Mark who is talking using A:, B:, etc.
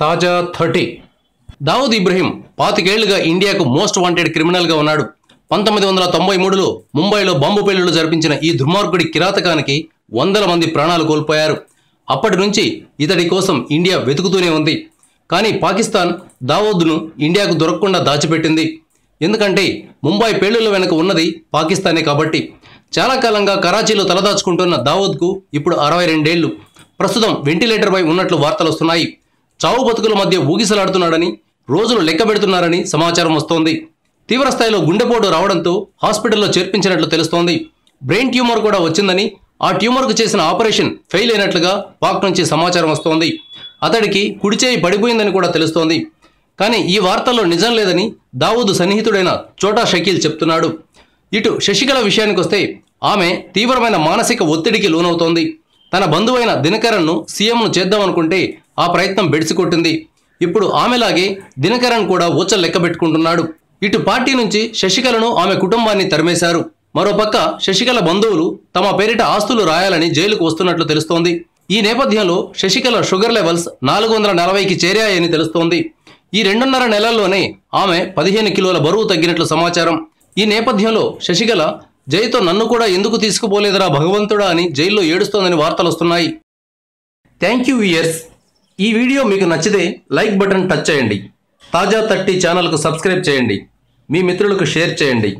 A: తాజా 30 దావూద్ ఇబ్రహీం 25 ఏళ్లుగా ఇండియాకు మోస్ట్ వాంటెడ్ క్రిమినల్గా ఉన్నాడు. 1993లో ముంబైలో బాంబు పేలుళ్లు జరిపించిన ఈ దుర్మార్గుడి కిరాతకానికి వందల మంది ప్రాణాలు కోల్పోయారు. అప్పటి నుంచి ఇతడి కోసం ఇండియా వెతుకుతూనే ఉంది. కానీ పాకిస్తాన్ దావూద్ను ఇండియాకు దొరకకుండా దాచిపెట్టింది. ఎందుకంటే ముంబై పేలుళ్ల వెనుక ఉన్నది పాకిస్తానే కాబట్టి. చాలా కాలంగా కరాచీలో తలదాచుకుంటున్న దావూద్కు ఇప్పుడు 62 ఏళ్లు. ప్రస్తుతం వెంటిలేటర్పై ఉన్నట్లు వార్తలు వస్తున్నాయి. చావు బతుకుల మధ్య ఊగిసలాడుతున్నాడని, రోజులు లెక్క పెడుతున్నారని సమాచారం వస్తోంది. తీవ్రస్థాయిలో గుండెపోటు రావడంతో హాస్పిటల్లో చేర్పించినట్లు తెలుస్తోంది. బ్రెయిన్ ట్యూమర్ కూడా వచ్చిందని, ఆ ట్యూమర్కు చేసిన ఆపరేషన్ ఫెయిల్ అయినట్లుగా పాక్ నుంచి సమాచారం వస్తోంది. అతడికి కుడిచేయి పడిపోయిందని కూడా తెలుస్తోంది. కానీ ఈ వార్తల్లో నిజం లేదని దావూద్ సన్నిహితుడైన చోటా షకీల్ చెప్తున్నాడు. ఇటు శశికళ విషయానికి వస్తే ఆమె తీవ్రమైన మానసిక ఒత్తిడికి లోనవుతోంది. తన బంధువైన దినకరన్ను సీఎంను చేద్దామనుకుంటే ఆ ప్రయత్నం బెడిసికొట్టింది. ఇప్పుడు ఆమెలాగే దినకరన్ కూడా ఊచలు లెక్క పెట్టుకుంటున్నాడు. ఇటు పార్టీ నుంచి శశికళను ఆమె కుటుంబాన్ని తరిమేశారు. మరోపక్క శశికళ బంధువులు తమ పేరిట ఆస్తులు రాయాలని జైలుకు వస్తున్నట్లు తెలుస్తోంది. ఈ నేపథ్యంలో శశికళ షుగర్ లెవెల్స్ 440కి చేరాయని తెలుస్తోంది. ఈ 2.5 నెలల్లోనే ఆమె 15 కిలోల బరువు తగ్గినట్లు సమాచారం. ఈ నేపథ్యంలో శశికళ జైతో నన్ను కూడా ఎందుకు తీసుకుపోలేదురా భగవంతుడా అని జైల్లో ఏడుస్తోందని వార్తలు వస్తున్నాయి. Thank you viewers. ఈ వీడియో మీకు నచ్చితే లైక్ బటన్ టచ్ చేయండి. తాజా 30 ఛానల్కు సబ్స్క్రైబ్ చేయండి. మీ మిత్రులకు షేర్ చేయండి.